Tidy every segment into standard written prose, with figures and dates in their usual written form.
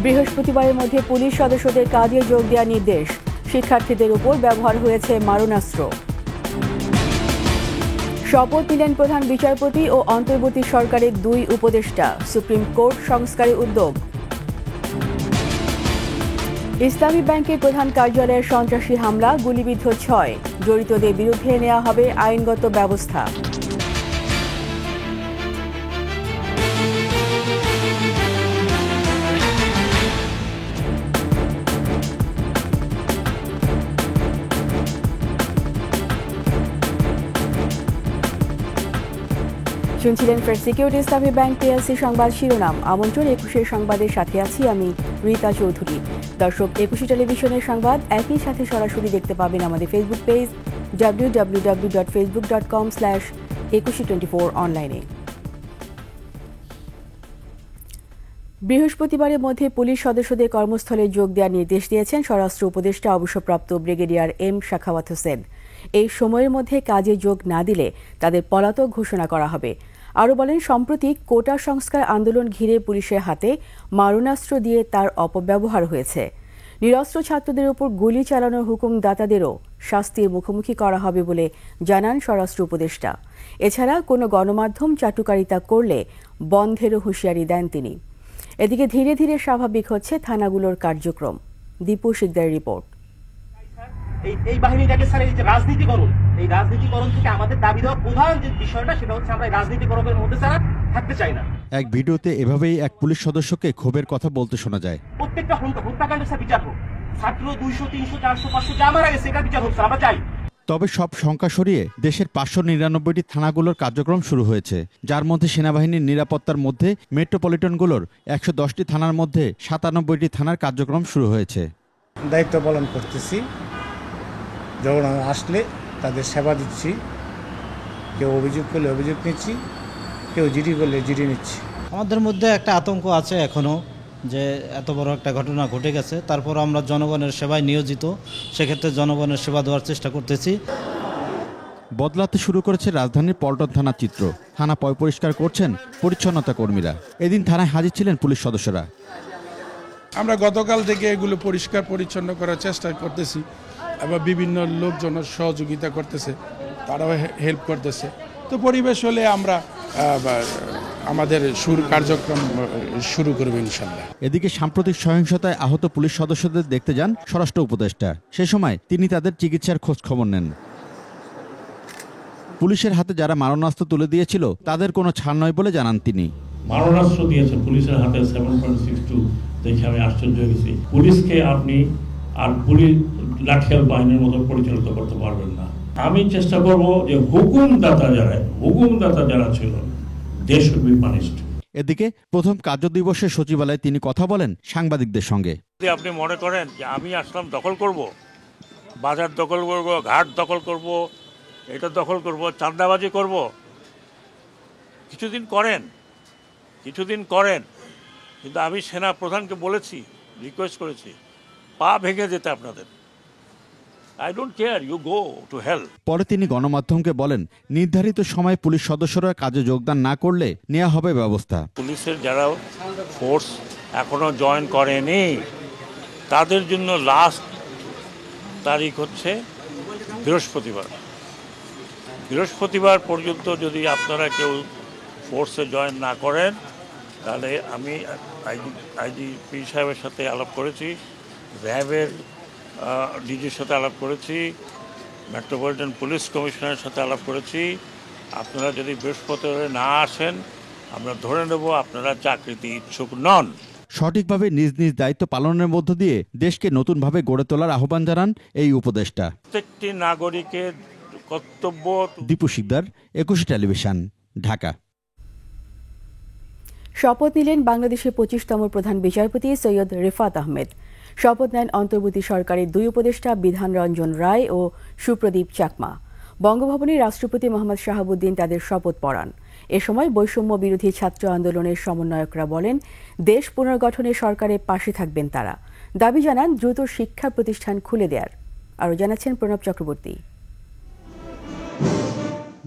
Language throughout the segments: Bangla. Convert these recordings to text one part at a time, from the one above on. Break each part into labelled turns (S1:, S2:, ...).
S1: বৃহস্পতিবারের মধ্যে পুলিশ সদস্যদের কাজে যোগ দেওয়ার নির্দেশ। শিক্ষার্থীদের উপর ব্যবহার হয়েছে মারণাস্ত্র। শপথ নিলেন প্রধান বিচারপতি ও অন্তর্বর্তী সরকারের 2 উপদেষ্টা। সুপ্রিম কোর্ট সংস্কারে উদ্যোগ। ইসলামী ব্যাংকের প্রধান কার্যালয়ে সন্ত্রাসী হামলা, গুলিবিদ্ধ 6। জড়িতদের বিরুদ্ধে নেওয়া হবে আইনগত ব্যবস্থা। শুনছিলেন ফ্রেড সিকিউরিটি ইসলামী ব্যাংক পিএলসি সংবাদ শিরোনাম। আমন্ত্রণ 21 সংবাদের সাথে আছি আমি রীতা চৌধুরী। দর্শক, 21 টেলিভিশনের সংবাদ একই সাথে সরাসরি দেখতে পাবেন আমাদের ফেসবুক পেজ www.facebook.com/2124 অনলাইনে। বৃহস্পতিবারের মধ্যে পুলিশ সদস্যদের কর্মস্থলে যোগ দেওয়ার নির্দেশ দিয়েছেন স্বরাষ্ট্র উপদেষ্টা অবসরপ্রাপ্ত ব্রিগেডিয়ার এম শাখাওয়াত হোসেন। এই সময়ের মধ্যে কাজে যোগ না দিলে তাদের পলাতক ঘোষণা করা হবে। আরও বলেন, সম্প্রতি কোটা সংস্কার আন্দোলন ঘিরে পুলিশের হাতে মারণাস্ত্র দিয়ে তার অপব্যবহার হয়েছে। নিরস্ত্র ছাত্রদের উপর গুলি চালানোর হুকুমদাতাদেরও শাস্তির মুখোমুখি করা হবে বলে জানান স্বরাষ্ট্র উপদেষ্টা। এছাড়া কোনো গণমাধ্যম চাটুকারিতা করলে বন্ধেরও হুঁশিয়ারি দেন তিনি। এদিকে ধীরে ধীরে স্বাভাবিক হচ্ছে থানাগুলোর কার্যক্রম। দীপু শিকদারের রিপোর্ট।
S2: এই বাহিনীটাকে স্যার এই যে রাজনীতিকরণ, এই রাজনীতিকরণ থেকে আমাদের দাবি দেওয়া প্রধান যে বিষয়টা সেটা হচ্ছে আমরা রাজনীতিকরণের মধ্যে স্যার থাকতে চাই না।
S3: এক ভিডিওতে এভাবেই এক পুলিশ সদস্যকে ক্ষোভের কথা বলতে শোনা যায়।
S2: প্রত্যেকটা হত্যাকাণ্ডের স্যার বিচার হোক, ছাত্র 200, 300, 400, 500 যা মারা গেছে এটা বিচার হোক স্যার, আমরা চাই।
S3: তবে সব শঙ্কা সরিয়ে দেশের 599টি থানাগুলোর কার্যক্রম শুরু হয়েছে, যার মধ্যে সেনাবাহিনীর নিরাপত্তার মধ্যে মেট্রোপলিটনগুলোর 110টি থানার মধ্যে 97টি থানার কার্যক্রম শুরু হয়েছে।
S4: দায়িত্ব পালন করতেছি, যখন আসলে তাদের সেবা দিচ্ছি। কেউ অভিযোগ করলে অভিযোগ নিচ্ছি, কেউ জিডি করলে জিডি নিচ্ছি।
S5: আমাদের মধ্যে একটা আতঙ্ক আছে এখনও, যে এত বড় একটা ঘটনা ঘটে গেছে, তারপর আমরা জনগণের সেবায় নিয়োজিত, সেক্ষেত্রে জনগণের সেবা দেওয়ার চেষ্টা করতেছি।
S3: বদলাতে শুরু করেছে রাজধানীর পল্টন থানার চিত্র। থানা পরিষ্কার করছেন পরিচ্ছন্নতা কর্মীরা। এদিন থানায় হাজির ছিলেন পুলিশ সদস্যরা।
S6: আমরা গতকাল থেকে এগুলো পরিষ্কার পরিচ্ছন্ন করার চেষ্টা করতেছি, এবং বিভিন্ন লোকজন সহযোগিতা করতেছে, তারাও হেল্প করতেছে। তো পরিবেশ হলে আমরা আমাদের কার্যক্রম শুরু করব ইনশাল্লাহ।
S3: এদিকে সাম্প্রতিক সহিংসতায় আহত পুলিশ সদস্যদের দেখতে যান স্বরাষ্ট্র উপদেষ্টা। সে সময় তিনি তাদের চিকিৎসার খোঁজ খবর নেন। পুলিশের হাতে যারা মারণাস্ত্র তুলে দিয়েছিল তাদের কোনো ছাড় নয় বলে জানান তিনি।
S7: মারণাস্ত্র দিয়েছে পুলিশের হাতে 7.62 দেখে আমি আশ্চর্য হয়ে গেছি। পুলিশকে আপনি আর পুলিশ লাঠিয়াল বাহিনীর মতো পরিচালিত করতে পারবেন না। আমি চেষ্টা করব যে হুকুমদাতা যারা ছিল, দে শুড বি পানিশড।
S3: এদিকে প্রথম কার্যদিবসে সচিবালয়ে তিনি কথা বলেন সাংবাদিকদের সঙ্গে।
S7: যদি আপনি মনে করেন যে আমি আসলাম দখল করব, বাজার দখল করব, ঘাট দখল করব, এটা দখল করব, চাঁদাবাজি করব, কিছুদিন করেন, কিন্তু আমি সেনা প্রধানকে বলেছি, রিকোয়েস্ট করেছি, পা ভেঙে যেতে আপনাদের। I don't care, you go to hell.
S3: পরে তিনি গণমাধ্যমকে বলেন, নির্ধারিত সময়ে পুলিশ সদস্যরা কাজে যোগদান না করলে নেওয়া হবে ব্যবস্থা।
S7: পুলিশের যারা ফোর্স এখনো জয়েন করেনি তাদের জন্য লাস্ট তারিখ হচ্ছে বৃহস্পতিবার পর্যন্ত যদি আপনারা কেউ ফোর্সে জয়েন না করেন, তাহলে আমি আইজিপি সাহেবের সাথে আলাপ করেছি, র্যাবের ডিজির সাথে আলাপ করেছি, মেট্রোপলিটন পুলিশ কমিশনারের সাথে আলাপ করেছি। আপনারা যদি বৃহস্পতিবারে না আসেন, আমরা ধরে নেব আপনারা চাকরিতে ইচ্ছুক নন।
S3: সঠিকভাবে নিজ নিজ দায়িত্ব পালনের মধ্য দিয়ে দেশকে নতুনভাবে গড়ে তোলার আহ্বান জানান এই উপদেষ্টা।
S7: প্রত্যেকটি নাগরিকের কর্তব্য।
S3: দীপু শিকদার, 21 টেলিভিশন, ঢাকা।
S1: শপথ নিলেন বাংলাদেশের 25তম প্রধান বিচারপতি সৈয়দ রিফাত আহমেদ। শপথ নেন অন্তর্বর্তী সরকারের 2 উপদেষ্টা বিধান রঞ্জন রায় ও সুপ্রদীপ চাকমা। বঙ্গভবনে রাষ্ট্রপতি মোহাম্মদ শাহাবুদ্দিন তাদের শপথ পড়ান। এ সময় বৈষম্য বিরোধী ছাত্র আন্দোলনের সমন্বয়করা বলেন, দেশ পুনর্গঠনে সরকারের পাশে থাকবেন তারা। দাবি জানান দ্রুত শিক্ষা প্রতিষ্ঠান খুলে দেয়ার। আরও জানাচ্ছেন প্রণব চক্রবর্তী।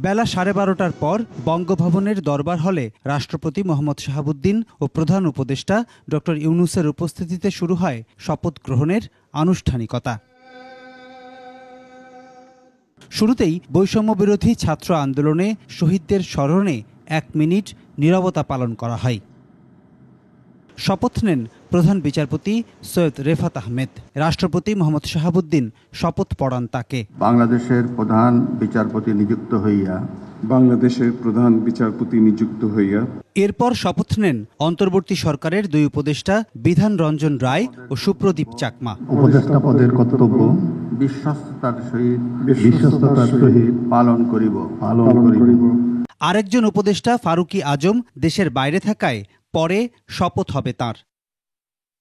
S8: বেলা 12:30টার পর বঙ্গভবনের দরবার হলে রাষ্ট্রপতি মোহাম্মদ শাহাবুদ্দিন ও প্রধান উপদেষ্টা ডক্টর ইউনূসের উপস্থিতিতে শুরু হয় শপথ গ্রহণের আনুষ্ঠানিকতা। শুরুতেই বৈষম্য বিরোধী ছাত্র আন্দোলনে শহীদদের স্মরণে 1 মিনিট নীরবতা পালন করা হয়। শপথ নেন প্রধান বিচারপতি সৈয়দ রেফাত আহমেদ। রাষ্ট্রপতি মোহাম্মদ শাহাবুদ্দিন শপথ পড়ান তাকে।
S9: বাংলাদেশের প্রধান বিচারপতি নিযুক্ত হইয়া
S8: এরপর শপথ নেন অন্তর্বর্তী সরকারের 2 উপদেষ্টা বিধান রঞ্জন রায় ও সুপ্রদীপ চাকমা।
S9: উপদেষ্টা পদের কর্তব্য বিশ্বস্ততার সহিত পালন করিব।
S8: আরেকজন উপদেষ্টা ফারুকী আজম দেশের বাইরে থাকায় পরে শপথ হবে তার।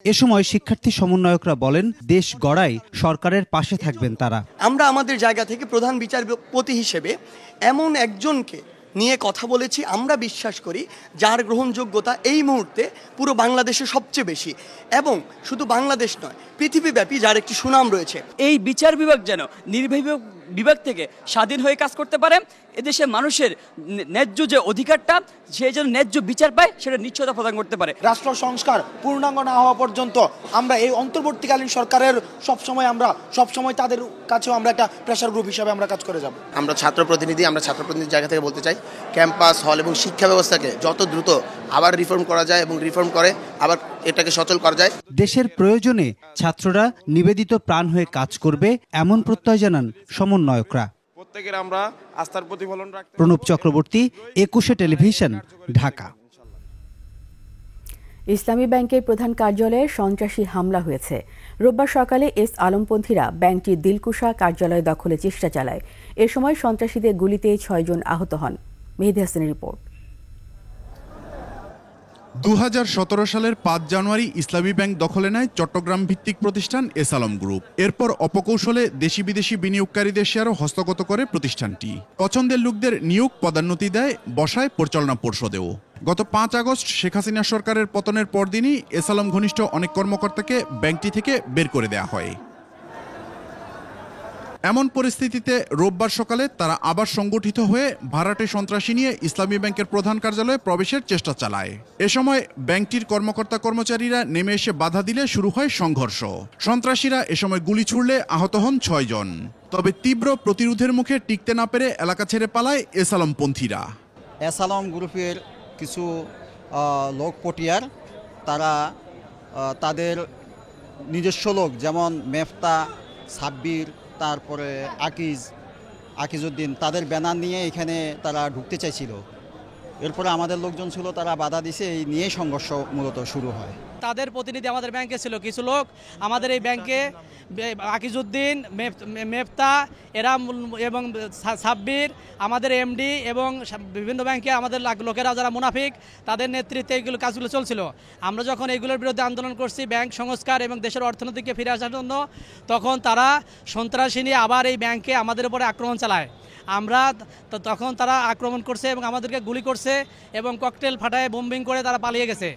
S8: এ সময় শিক্ষার্থী সমন্বয়করা বলেন, দেশ গড়ায় সরকারের পাশে থাকবেন তারা।
S10: আমরা আমাদের জায়গা থেকে প্রধান বিচারপতি হিসেবে এমন একজনকে নিয়ে কথা বলেছি, আমরা বিশ্বাস করি যার গ্রহণযোগ্যতা এই মুহূর্তে পুরো বাংলাদেশে সবচেয়ে বেশি, এবং শুধু বাংলাদেশ নয় পৃথিবীব্যাপী যার একটি সুনাম রয়েছে।
S11: এই বিচার বিভাগ যেন নির্বাহী বিভাগ থেকে স্বাধীন হয়ে কাজ করতে পারে, এদেশের মানুষের ন্যায্য যে অধিকারটা সে যেন ন্যায্য বিচার পায় সেটা নিশ্চয়তা প্রদান করতে পারে।
S12: রাষ্ট্র সংস্কার পূর্ণাঙ্গ না হওয়া পর্যন্ত আমরা এই অন্তর্বর্তীকালীন সরকারের সবসময় তাদের কাছেও আমরা একটা প্রেসার গ্রুপ হিসাবে আমরা কাজ করে যাব।
S13: আমরা ছাত্র প্রতিনিধির জায়গা থেকে বলতে চাই, ক্যাম্পাস হল এবং শিক্ষা ব্যবস্থাকে যত দ্রুত আবার রিফর্ম করা যায় এবং রিফর্ম করে আবার এটাকে সচল করা যায়।
S8: দেশের প্রয়োজনে ছাত্ররা নিবেদিত প্রাণ হয়ে কাজ করবে এমন প্রত্যয় জানান সমন্বয়করা।
S14: প্রত্যেকের আমরা আস্থার প্রতিফলন রাখতে।
S8: প্রণব চক্রবর্তী, 21 টেলিভিশন, ঢাকা।
S1: ইসলামী ব্যাংকের প্রধান কার্যালয়ে সন্ত্রাসী হামলা হয়েছে। রোববার সকালে এস আলমপন্থীরা ব্যাংকটির দিলকুশা কার্যালয় দখলে চেষ্টা চালায়। এ সময় সন্ত্রাসীদের গুলিতে 6 জন আহত হন। মেহেদী হাসানের রিপোর্ট।
S15: 2017 সালের 5 জানুয়ারি ইসলামী ব্যাংক দখলে নেয় চট্টগ্রাম ভিত্তিক প্রতিষ্ঠান এস আলম গ্রুপ। এরপর অপকৌশলে দেশি বিদেশি বিনিয়োগকারীদের শেয়ারও হস্তগত করে প্রতিষ্ঠানটি। পছন্দের লোকদের নিয়োগ পদোন্নতি দেয়, বসায় পরিচালনা পর্ষদেও। গত 5 আগস্ট শেখ হাসিনা সরকারের পতনের পরদিনই এস আলম ঘনিষ্ঠ অনেক কর্মকর্তাকে ব্যাংকটি থেকে বের করে দেওয়া হয়। এমন পরিস্থিতিতে রোববার সকালে তারা আবার সংগঠিত হয়ে ভাড়াটে সন্ত্রাসী নিয়ে ইসলামী ব্যাংকের প্রধান কার্যালয়ে প্রবেশের চেষ্টা চালায়। এ সময় ব্যাংকটির কর্মকর্তা কর্মচারীরা নেমে এসে বাধা দিলে শুরু হয় সংঘর্ষ। সন্ত্রাসীরা এ সময় গুলি ছুড়লে আহত হন 6 জন। তবে তীব্র প্রতিরোধের মুখে টিকতে না পেরে এলাকা ছেড়ে পালায় এস আলমপন্থীরা।
S5: এস আলম গ্রুপের কিছু লোক পটিয়ার, তারা তাদের নিজস্ব লোক যেমন মেফতা, সাব্বির, তারপরে আকিজউদ্দিন, তাদের ব্যানার নিয়ে এখানে তারা ঢুকতে চাইছিল। এরপরে আমাদের লোকজন ছিল, তারা বাধা দিছে, এই নিয়ে সংঘর্ষ মূলত শুরু হয়।
S16: তাদের প্রতিনিধি আমাদের ব্যাংকে ছিল, কিছু লোক আমাদের এই ব্যাংকে আকিজউদ্দিন, মেফতা এরা এবং সাব্বির, আমাদের এমডি এবং বিভিন্ন ব্যাংকে আমাদের লোকেরা যারা মুনাফিক, তাদের নেতৃত্বে এইগুলো কাজগুলো চলছিল। আমরা যখন এইগুলোর বিরুদ্ধে আন্দোলন করছি ব্যাংক সংস্কার এবং দেশের অর্থনীতিকে ফিরে আসার জন্য, তখন তারা সন্ত্রাসী নিয়ে আবার এই ব্যাংকে আমাদের উপরে আক্রমণ চালায়। তখন তারা আক্রমণ করছে এবং আমাদেরকে গুলি করছে এবং ককটেল ফাটায় বোম্বিং করে তারা পালিয়ে গেছে।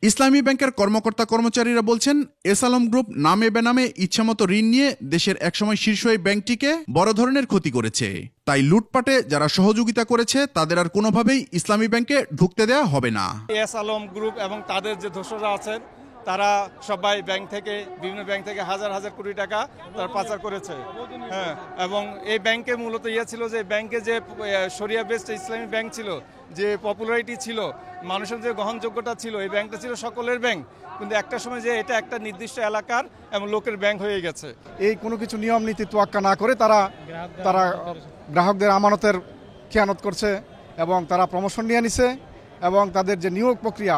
S15: ইসলামী ব্যাংকের কর্মকর্তা কর্মচারীরা বলছেন, এস আলম গ্রুপ নামে বেনামে ইচ্ছামতো ঋণ নিয়ে দেশের একসময় শীর্ষ এই ব্যাংকটিকে বড় ধরনের ক্ষতি করেছে। তাই লুটপাটে যারা সহযোগিতা করেছে তাদের আর কোনোভাবেই ইসলামী ব্যাংকে ঢুকতে দেওয়া হবে না।
S14: এস আলম গ্রুপ এবং তাদের যে দোসররা আছেন তারা সবাই বিভিন্ন ব্যাংক থেকে হাজার হাজার কোটি টাকা তারা পাচার করেছে। হ্যাঁ, এবং এই ব্যাংকে মূলত ছিল যে ব্যাংকে যে শরিয়া বেসড ইসলামী ব্যাংক ছিল, যে পপুলারিটি ছিল, মানুষের যে গ্রহণযোগ্যতা ছিল, এই ব্যাংকটা ছিল সকলের ব্যাংক। কিন্তু একটা সময় যে এটা একটা নির্দিষ্ট এলাকার এবং লোকের ব্যাংক হয়ে গেছে।
S17: এই কোনো কিছু নিয়ম নীতি তোয়াক্কা না করে তারা গ্রাহকদের আমানতের খেয়ানত করছে এবং তারা প্রমোশন নিয়ে নিছে এবং তাদের যে নিয়োগ প্রক্রিয়া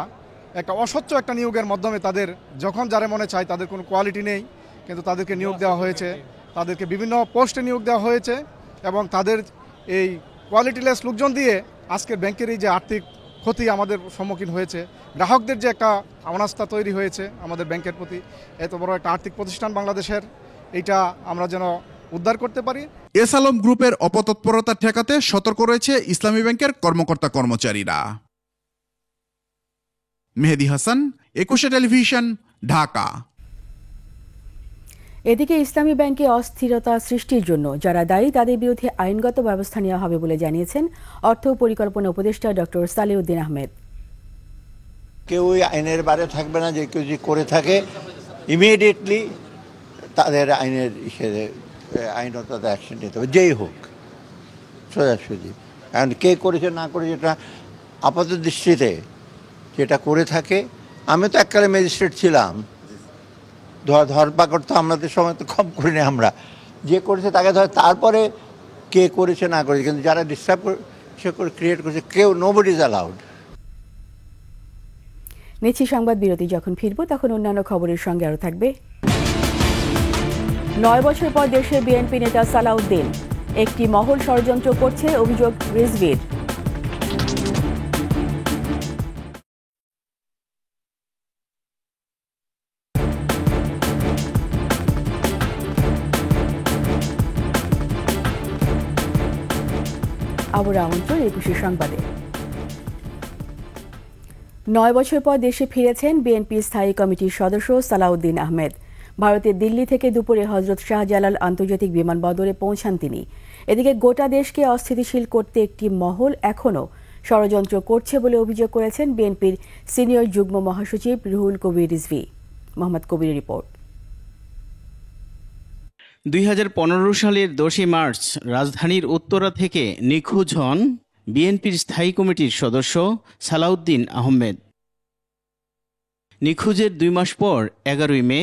S17: একটা অস্বচ্ছ একটা নিয়োগের মাধ্যমে তাদের যখন যারে মনে চায়, তাদের কোনো কোয়ালিটি নেই কিন্তু তাদেরকে নিয়োগ দেওয়া হয়েছে, তাদেরকে বিভিন্ন পোস্টে নিয়োগ দেওয়া হয়েছে এবং তাদের এই কোয়ালিটিলেস লোকজন দিয়ে আজকের ব্যাংকের এই যে আর্থিক ক্ষতি আমাদের সম্মুখীন হয়েছে, গ্রাহকদের যে একটা অনাস্থা তৈরি হয়েছে আমাদের ব্যাংকের প্রতি, এত বড় একটা আর্থিক প্রতিষ্ঠান বাংলাদেশের, এইটা আমরা যেন উদ্ধার করতে পারি।
S15: এস আলম গ্রুপের অপতৎপরতা ঠেকাতে সতর্ক রয়েছে ইসলামী ব্যাংকের কর্মকর্তা কর্মচারীরা। মেহেদী হাসান, 21 টেলিভিশন, ঢাকা।
S1: এদিকে ইসলামী ব্যাংকে অস্থিরতা সৃষ্টির জন্য যারা দায়ী তাদের বিরুদ্ধে আইনগত ব্যবস্থা নেওয়া হবে বলে জানিয়েছেন অর্থ পরিকল্পনা উপদেষ্টা ডক্টর সালেউদ্দিন আহমেদ।
S18: কেউই আইনের বাইরে থাকবে না, যে কেউ যদি করে থাকে ইমিডিয়েটলি তাদের আইনের আইনত অ্যাকশন নিতে হবে, যেই হোক সোজাসুজি। এখন কে করেছে না করেছে এটা আপাত দৃষ্টিতে যেটা করে থাকে, আমি তো এককালে ম্যাজিস্ট্রেট ছিলাম, ধরপাকড় তো আমাদের সময় তো কম করিনি আমরা, যে করেছে তাকে ধর, তারপরে কে করেছে না করেছে, কিন্তু যারা ডিস্টার্ব করে ক্রিয়েট করেছে কেউ, নোবডি ইজ অ্যালাউড।
S1: নিচ্ছি সংবাদ বিরতি, যখন ফিরব তখন অন্যান্য খবরের সঙ্গে আরও থাকবে। 9 বছর পর দেশে বিএনপি নেতা সালাউদ্দিন, একটি মহল ষড়যন্ত্র করছে অভিযোগ রিজভির। আবার আমন্ত্রণ 21 সংবাদে। 9 বছর পর দেশে ফিরেছেন বিএনপি স্থায়ী কমিটির সদস্য সালাউদ্দিন আহমেদ। ভারতের দিল্লি থেকে দুপুরে হজরত শাহজালাল আন্তর্জাতিক বিমানবন্দরে পৌঁছান তিনি। এদিকে গোটা দেশকে অস্থিতিশীল করতে একটি মহল এখনও ষড়যন্ত্র করছে বলে অভিযোগ করেছেন বিএনপির সিনিয়র যুগ্ম মহাসচিব রুহুল কবির রিজভী। মোহাম্মদ কবিরের রিপোর্ট।
S19: 2015 সালের 10 মার্চ রাজধানীর উত্তরা থেকে নিখোঁজ হন বিএনপির স্থায়ী কমিটির সদস্য সালাউদ্দিন আহমেদ। নিখোঁজের 2 মাস পর 11 মে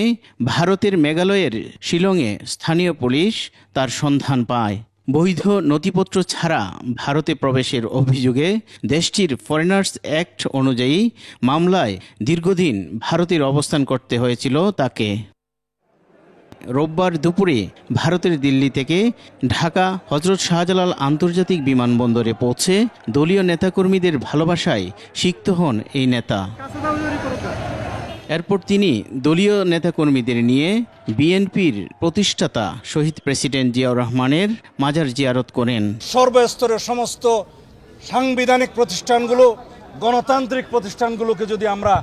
S19: ভারতের মেঘালয়ের শিলংয়ে স্থানীয় পুলিশ তার সন্ধান পায়। বৈধ নথিপত্র ছাড়া ভারতে প্রবেশের অভিযোগে দেশটির ফরেনার্স অ্যাক্ট অনুযায়ী মামলায় দীর্ঘদিন ভারতের অবস্থান করতে হয়েছিল তাকে। রোববার দুপুরে ভারতের দিল্লি থেকে ঢাকা হজরত শাহজালাল আন্তর্জাতিক বিমানবন্দরে পৌঁছে দলীয় নেতাকর্মীদের ভালোবাসায় সিক্ত হন এই নেতা। এরপর তিনি দলীয় নেতাকর্মীদের নিয়ে বিএনপির প্রতিষ্ঠাতা শহীদ প্রেসিডেন্ট জিয়াউর রহমানের মাজার জিয়ারত করেন।
S20: সর্বস্তরের সমস্ত সাংবিধানিক প্রতিষ্ঠানগুলো, গণতান্ত্রিক প্রতিষ্ঠানগুলোকে যদি আমরা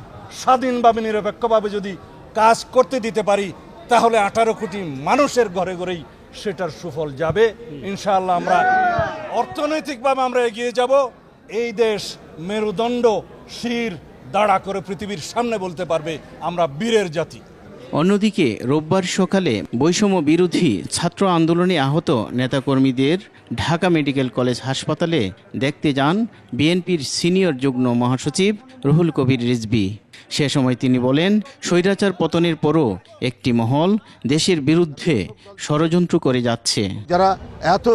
S20: স্বাধীনভাবে নিরপেক্ষভাবে যদি কাজ করতে দিতে পারি, তাহলে 18 কোটি মানুষের ঘরে ঘরেই সেটার সুফল যাবে ইনশাআল্লাহ। আমরা অর্থনৈতিকভাবে আমরা এগিয়ে যাব। এই দেশ মেরুদণ্ড শির দাঁড়া করে পৃথিবীর সামনে বলতে পারবে আমরা বীরের জাতি।
S19: অন্যদিকে রোববার সকালে বৈষম্য বিরোধী ছাত্র আন্দোলনে আহত নেতাকর্মীদের ঢাকা মেডিকেল কলেজ হাসপাতালে দেখতে যান বিএনপির সিনিয়র যুগ্ম মহাসচিব রুহুল কবির রিজভী। সে সময় তিনি বলেন, স্বৈরাচার পতনের পরও একটি মহল দেশের বিরুদ্ধে ষড়যন্ত্র করে যাচ্ছে।
S21: যারা এত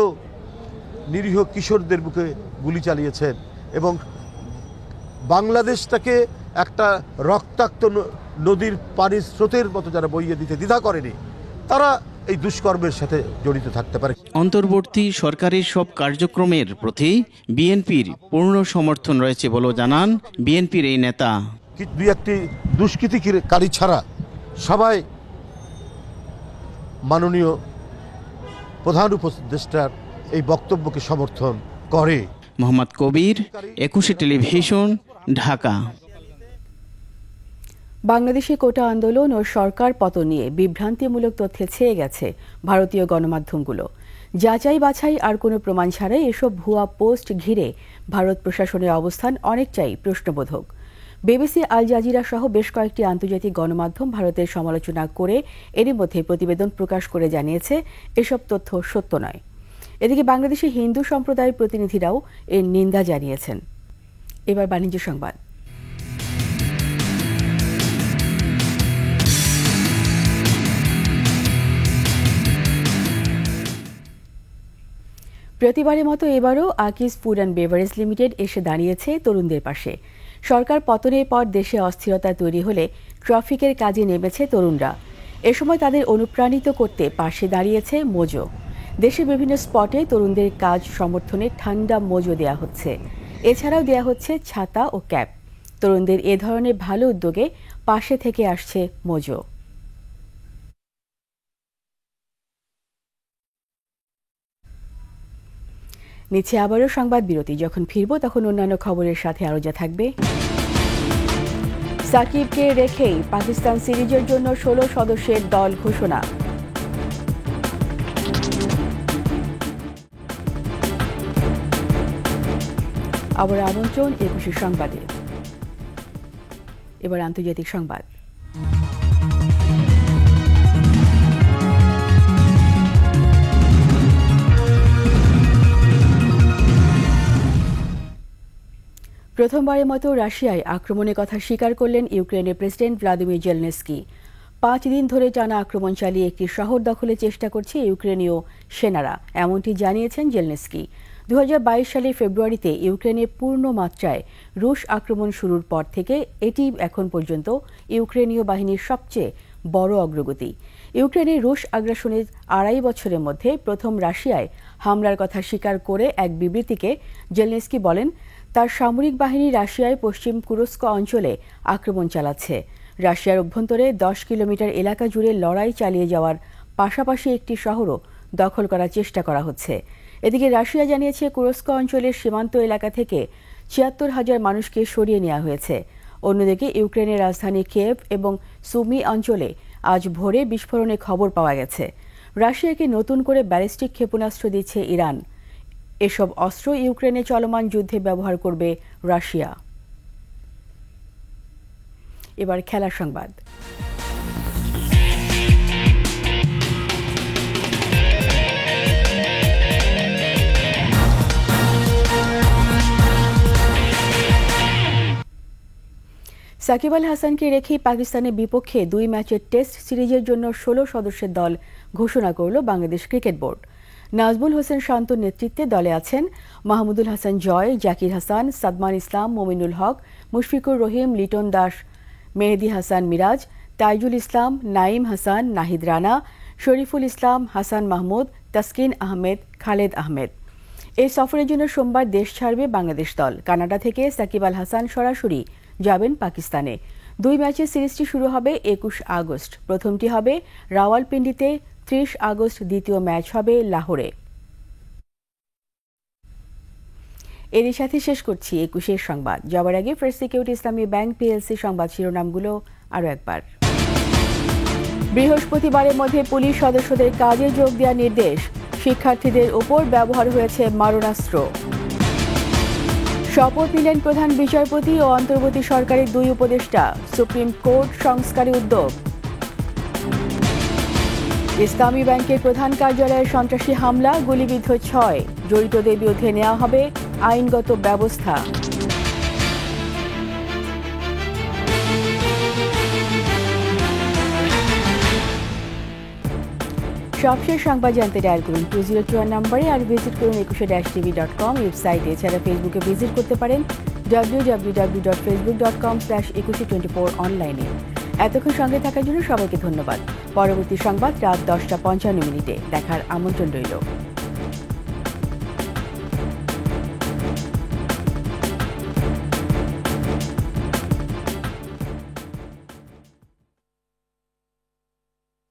S21: নিরীহ কিশোরদের বুকে গুলি চালিয়েছেন এবং বাংলাদেশটাকে একটা রক্তাক্ত নদীর পানির স্রোতের মতো যারা বইয়ে দিতে দ্বিধা করেনি, তারা এই দুষ্কর্মের সাথে জড়িত থাকতে পারে।
S19: অন্তর্বর্তী সরকারের সব কার্যক্রমের প্রতি বিএনপির পূর্ণ সমর্থন রয়েছে বলেও জানান বিএনপির এই নেতা।
S21: দুই একটি দুষ্কৃতিকারী ছাড়া সবাই মাননীয় প্রধান উপদেষ্টার এই বক্তব্যকে সমর্থন করে।
S19: মোহাম্মদ কবির, 21 টেলিভিশন, ঢাকা।
S1: বাংলাদেশে কোটা আন্দোলন ও সরকার পতন নিয়ে বিভ্রান্তিমূলক তথ্যে ছেয়ে গেছে ভারতীয় গণমাধ্যমগুলো। যাচাই বাছাই আর কোনো প্রমাণ ছাড়াই এসব ভুয়া পোস্ট ঘিরে ভারত প্রশাসনের অবস্থান অনেকটাই প্রশ্নবোধক। বিবিসি, আল জাজিরা সহ বেশ কয়েকটি আন্তর্জাতিক গণমাধ্যম ভারতের সমালোচনা করে এরই মধ্যে প্রতিবেদন প্রকাশ করে জানিয়েছে এসব তথ্য সত্য নয়। এদিকে বাংলাদেশে হিন্দু সম্প্রদায়ের প্রতিনিধিরাও এর নিন্দা জানিয়েছেন। এবার বাণিজ্য সংবাদ। প্রতিবারের মতো এবারও Akij food and beverage limited এসে দাঁড়িয়েছে তরুণদের পাশে। সরকার পতনের পর দেশে অস্থিরতা তৈরি হলে ট্রাফিকের কাজে নেমেছে তরুণরা। এ সময় তাদের অনুপ্রাণিত করতে পাশে দাঁড়িয়েছে মোজো। দেশের বিভিন্ন স্পটে তরুণদের কাজ সমর্থনে ঠান্ডা মোজো দেয়া হচ্ছে। এছাড়াও দেয়া হচ্ছে ছাতা ও ক্যাপ। তরুণদের এ ধরনের ভালো উদ্যোগে পাশে থেকে আসছে মোজো। নিচে আবারও সংবাদ বিরতি, যখন ফিরব তখন অন্যান্য খবরের সাথে আরও যা থাকবে। সাকিবকে রেখেই পাকিস্তান সিরিজের জন্য 16 সদস্যের দল ঘোষণা। আবার আমন্ত্রণ 21 সংবাদে। এবার আন্তর্জাতিক সংবাদ। প্রথমবারের মতো রাশিয়ায় আক্রমণের কথা স্বীকার করলেন ইউক্রেনের প্রেসিডেন্ট ভ্লাদিমির জেলনেস্কি। 5 দিন ধরে টানা আক্রমণ চালিয়ে একটি শহর দখলের চেষ্টা করছে ইউক্রেনীয় সেনারা, এমনটি জানিয়েছেন জেলনেস্কি। 2022 সালের ফেব্রুয়ারিতে ইউক্রেনে পূর্ণ মাত্রায় রুশ আক্রমণ শুরুর পর থেকে এটি এখন পর্যন্ত ইউক্রেনীয় বাহিনীর সবচেয়ে বড় অগ্রগতি। ইউক্রেনে রুশ আগ্রাসনের 2.5 বছরের মধ্যে প্রথম রাশিয়ায় হামলার কথা স্বীকার করে এক বিবৃতিকে জেলনেস্কি বলেন, তার সামরিক বাহিনী রাশিয়ায় পশ্চিম কুরস্ক অঞ্চলে আক্রমণ চালাচ্ছে। রাশিয়ার অভ্যন্তরে 10 কিলোমিটার এলাকা জুড়ে লড়াই চালিয়ে যাওয়ার পাশাপাশি একটি শহরও দখল করার চেষ্টা করা হচ্ছে। এদিকে রাশিয়া জানিয়েছে কুরস্ক অঞ্চলের সীমান্ত এলাকা থেকে ৭৪,000 মানুষকে সরিয়ে নেওয়া হয়েছে। অন্যদিকে ইউক্রেনের রাজধানী কিয়েভ এবং সুমি অঞ্চলে আজ ভোরে বিস্ফোরণের খবর পাওয়া গেছে। রাশিয়াকে নতুন করে ব্যালিস্টিক ক্ষেপণাস্ত্র দিচ্ছে ইরান। এসব অস্ত্র ইউক্রেনে চলমান যুদ্ধে ব্যবহার করবে রাশিয়া। এবার খেলার সংবাদ। সাকিব আল হাসানকে রেখেই পাকিস্তানের বিপক্ষে 2 ম্যাচের টেস্ট সিরিজের জন্য 16 সদস্যের দল ঘোষণা করল বাংলাদেশ ক্রিকেট বোর্ড। নাজমুল হোসেন শান্তর নেতৃত্বে দলে আছেন মাহমুদুল হাসান জয়, জাকির হাসান, সাদমান ইসলাম, মমিনুল হক, মুশফিকুর রহিম, লিটন দাস, মেহেদি হাসান মিরাজ, তাইজুল ইসলাম, নাইম হাসান, নাহিদ রানা, শরীফুল ইসলাম, হাসান মাহমুদ, তাসকিন আহমেদ, খালেদ আহমেদ। এই সফরের জন্য সোমবার দেশ ছাড়বে বাংলাদেশ দল। কানাডা থেকে সাকিব আল হাসান সরাসরি যাবেন পাকিস্তানে। 2 ম্যাচের সিরিজটি শুরু হবে 21 আগস্ট। প্রথমটি হবে রাওয়ালপিন্ডিতে 30 আগস্ট, দ্বিতীয় ম্যাচ হবে লাহোরে। এরই সাথে শেষ করছি 21 সংবাদ। যাবার আগে ফার্স্ট সিকিউরিটি ইসলামী ব্যাংক পিএলসি সংবাদ শিরোনামগুলো আরও একবার। বৃহস্পতিবারের মধ্যে পুলিশ সদস্যদের কাজে যোগ দেওয়ার নির্দেশ। শিক্ষার্থীদের উপর ব্যবহার হয়েছে মারণাস্ত্র। শপথ নিলেন প্রধান বিচারপতি ও অন্তর্বর্তী সরকারের 2 উপদেষ্টা। সুপ্রিম কোর্ট সংস্কারে উদ্যোগ। ইসলামী ব্যাংকের প্রধান কার্যালয়ে সন্ত্রাসী হামলা, গুলিবিদ্ধ 6। জড়িতদের বিরুদ্ধে নেওয়া হবে আইনগত ব্যবস্থা। সবশেষ সংবাদ জানতে ডায়াল করুন 2021 নম্বরে আর ভিজিট করুন 21-tv.com ওয়েবসাইটে। এছাড়া ফেসবুকে ভিজিট করতে পারেন www.facebook.com/2124 অনলাইনে। এতক্ষণ সঙ্গে থাকার জন্য সবাইকে ধন্যবাদ। পরবর্তী সংবাদ রাত 10টা 55 মিনিটে দেখার আমন্ত্রণ রইল।